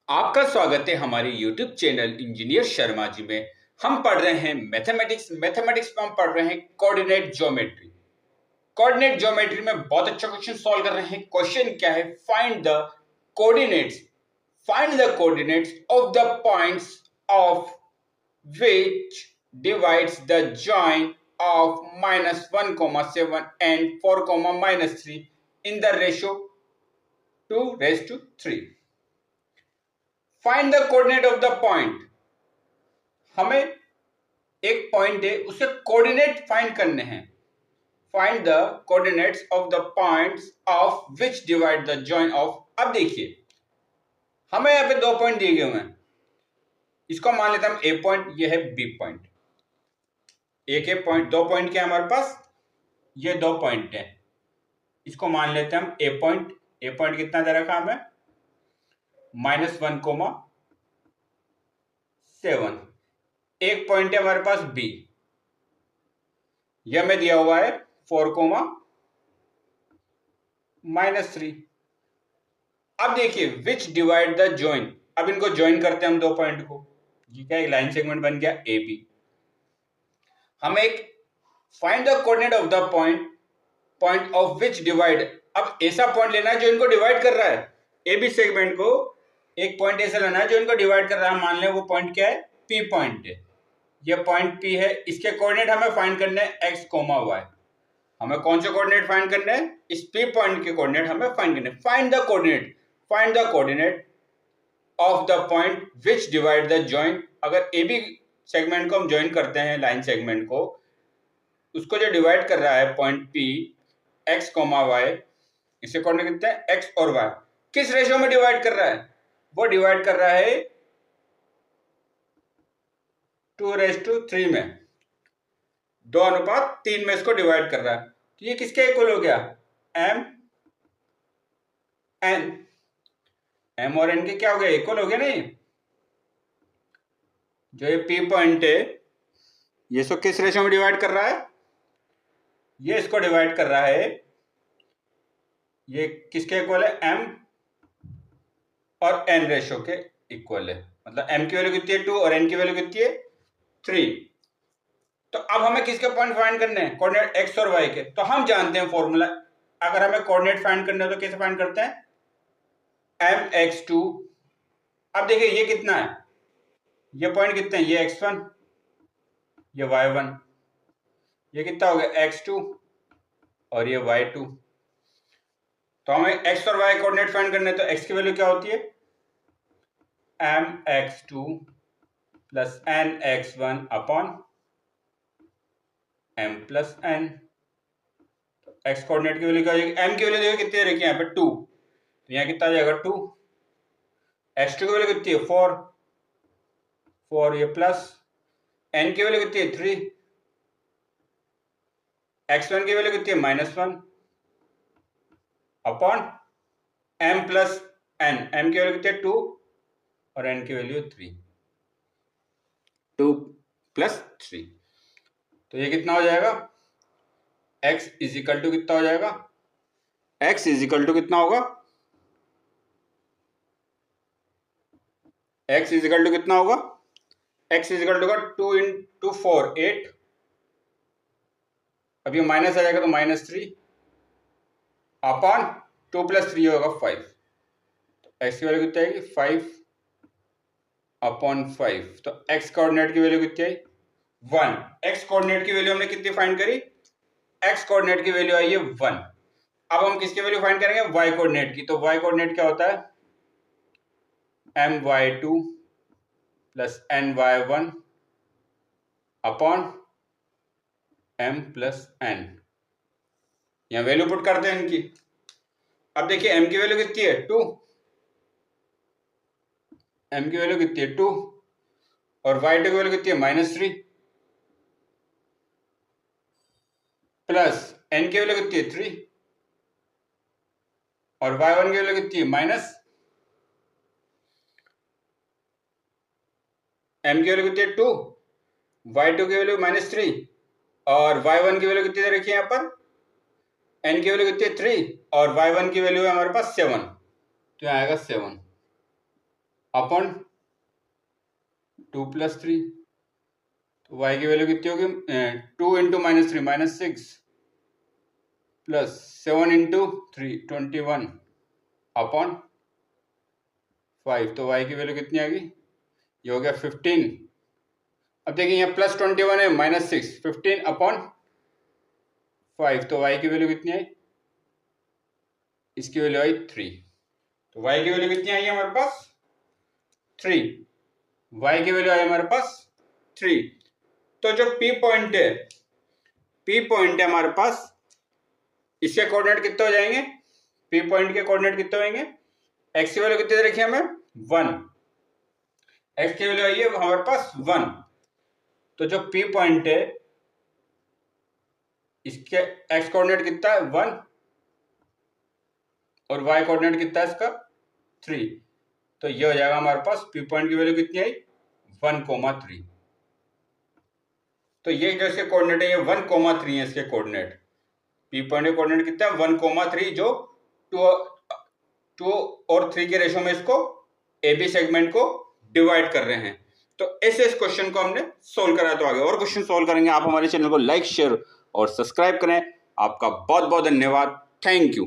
आपका स्वागत है हमारे YouTube channel engineer Sharma ji में। हम पढ़ रहे हैं मैथमेटिक्स। मैथमेटिक्स में हम पढ़ रहे हैं कोऑर्डिनेट ज्योमेट्री। कोऑर्डिनेट ज्योमेट्री में बहुत अच्छा क्वेश्चन सॉल्व कर रहे हैं। क्वेश्चन क्या है? Coordinates find the coordinates of the points of which divides the join of -1, 7 and 4, -3 in the ratio 2:3. Find the coordinate of the point. हमें एक पॉइंट है, उसके कोऑर्डिनेट फाइंड करने हैं। Find the coordinates of the points of which divide the join of. अब देखिए, हमें यहाँ पे दो पॉइंट दिए गए हुए हैं। इसको मान लेते हैं हम ए पॉइंट, ये है बी पॉइंट। एक है पॉइंट, दो पॉइंट क्या है हमारे पास? ये दो पॉइंट है। इसको मान लेते हैं हम ए पॉइंट। ए पॉइंट कितना दे रखा हमें? -1, 7। एक पॉइंट है हमारे पास बी, यह में दिया हुआ है 4, -3। अब देखिए विच डिवाइड द जॉइन। अब इनको ज्वाइन करते हैं हम दो पॉइंट को। ये क्या, एक लाइन सेगमेंट बन गया ए बी। हम एक find the coordinate of the point of which divide. अब ऐसा पॉइंट लेना है जो इनको डिवाइड कर रहा है। ए बी सेगमेंट को एक पॉइंट ऐसा लेना है जो इनको डिवाइड कर रहा है। मान लें वो पॉइंट क्या है? पी पॉइंट है। ये पॉइंट पी है, इसके कोऑर्डिनेट हमें फाइंड करने हैं एक्स कोमा वाई। हमें कौन से कोऑर्डिनेट फाइंड करने हैं? इस पी पॉइंट के कोऑर्डिनेट हमें फाइंड करने हैं। Find the coordinate of the point which divide the join. अगर ए बी सेगमेंट को हम ज्वाइन करते हैं, लाइन सेगमेंट को, उसको जो डिवाइड कर रहा है point P x comma y, इसे कोऑर्डिनेट कहते हैं एक्स और वाई। किस रेशियो में डिवाइड कर रहा है? वो डिवाइड कर रहा है 2:3 में, 2:3 में इसको डिवाइड कर रहा है। तो ये किसके इक्वल हो गया? M n. एम और एन के क्या हो गया? इक्वल हो गया नहीं। जो ये पी पॉइंट है, ये इसको किस रेशियो में डिवाइड कर रहा है? ये इसको डिवाइड कर रहा है, ये किसके इक्वल है? एम और एन रेशियो के इक्वल है। मतलब एम की वैल्यू कितनी है? 2 और एन की वैल्यू कितनी है? 3। तो अब हमें किसके पॉइंट फाइंड करने हैं? कोऑर्डिनेट एक्स और वाई के। तो हम जानते हैं फॉर्मूला। अगर हमें कोऑर्डिनेट फाइंड करना है तो कैसे फाइंड करते हैं? mx2। अब देखिए ये कितना है? ये पॉइंट कितने हैं? ये x1, ये y1। ये कितना हो गया? x2 और ये y2। तो हमें x और y कोऑर्डिनेट फाइंड करने हैं, तो x की वैल्यू क्या होती है? mx2 plus nx1 upon m plus n। तो x कोऑर्डिनेट की वैल्यू क्या हो जाएगी? m की वैल्यू देखो कितनी रखी है यहाँ पे? 2। तो यहाँ कितना आ जाएगा? 2। x2 की वैल्यू कितनी है? 4, ये प्लस n की वैल्यू कितनी है? 3। x1 की वैल्यू कितनी है? -1 upon m plus n। m की वैल्यू कितनी है? 2 और n की वैल्यू 3। 2 प्लस 3। तो ये कितना हो जाएगा? x इजिकल टू कितना हो जाएगा? x इजिकल टू कितना होगा? x इजिकल टू कितना होगा? x इजिकल टू का 2 × 4 8। अब ये माइनस आ जाएगा तो -3 अपॉन 2 + 3 होगा 5। तो x की वैल्यू कितनी आएगी? 5 अपॉन 5। तो x कोऑर्डिनेट की वैल्यू कितनी आई? 1। x कोऑर्डिनेट की वैल्यू हमने कितनी फाइंड करी? x कोऑर्डिनेट की वैल्यू आई है 1। अब हम किसकी वैल्यू फाइंड करेंगे? y कोऑर्डिनेट की। तो y कोऑर्डिनेट क्या होता है? my2 plus ny1 upon m plus n। यहां वैल्यू पुट करते हैं इनकी। अब देखिए m की वैल्यू कितनी है? 2। m की वैल्यू कितनी है? 2 और y2 की वैल्यू कितनी है? -3 प्लस n की वैल्यू कितनी है? 3 और y1 की वैल्यू कितनी है? m की वैल्यू कितनी है? 2, y2 की वैल्यू -3 और y1 की वैल्यू कितनी दे रखी है यहाँ पर? n की वैल्यू कितनी है? 3 और y1 की वैल्यू है हमारे पास 7। तो यहाँ आएगा 7। अपॉन 2 + 3, तो y की वैल्यू कितनी होगी? 2 × -3 -6 प्लस 7 × 3 21 अपॉन 5, तो y की वैल्यू कितनी आ गई? ये हो गया 15। अब देखिए यहाँ +21 है -6, 15 अपॉन 5, तो y की वैल्यू कितनी आई? इसकी वैल्यू आई 3। तो y की वैल्यू कितनी आई है हमारे पास? 3। y की वैल्यू आई हमारे पास 3। तो जो P पॉइंट है हमारे पास, इसके कोऑर्डिनेट कितने हो जाएंगे? P पॉइंट के कोऑर्डिनेट कितने होंगे? x की वैल्यू कितनी दे रखी है हमें? 1। x की वैल्यू आई है हमारे पास 1। तो जो P पॉइंट है इसके x कोऑर्डिनेट कितना है? 1 और y कोऑर्डिनेट कितना है इसका? 3। तो ये हो जाएगा हमारे पास P पॉइंट की वैल्यू कितनी आई? 1,3। तो ये जो इसके कोऑर्डिनेट है ये 1,3 है इसके कोऑर्डिनेट। P पॉइंट के कोऑर्डिनेट कितना है? 1,3, जो 2 और 3 के रेशो में इसको AB सेगमेंट को डिवाइड कर रहे हैं। तो ऐसे इस क्वेश्चन को हमने सोल्व करा। तो आगे और क्वेश्चन सोल्व करेंगे। आप हमारे चैनल को लाइक, शेयर और सब्सक्राइब करें। आपका बहुत बहुत धन्यवाद। Thank you.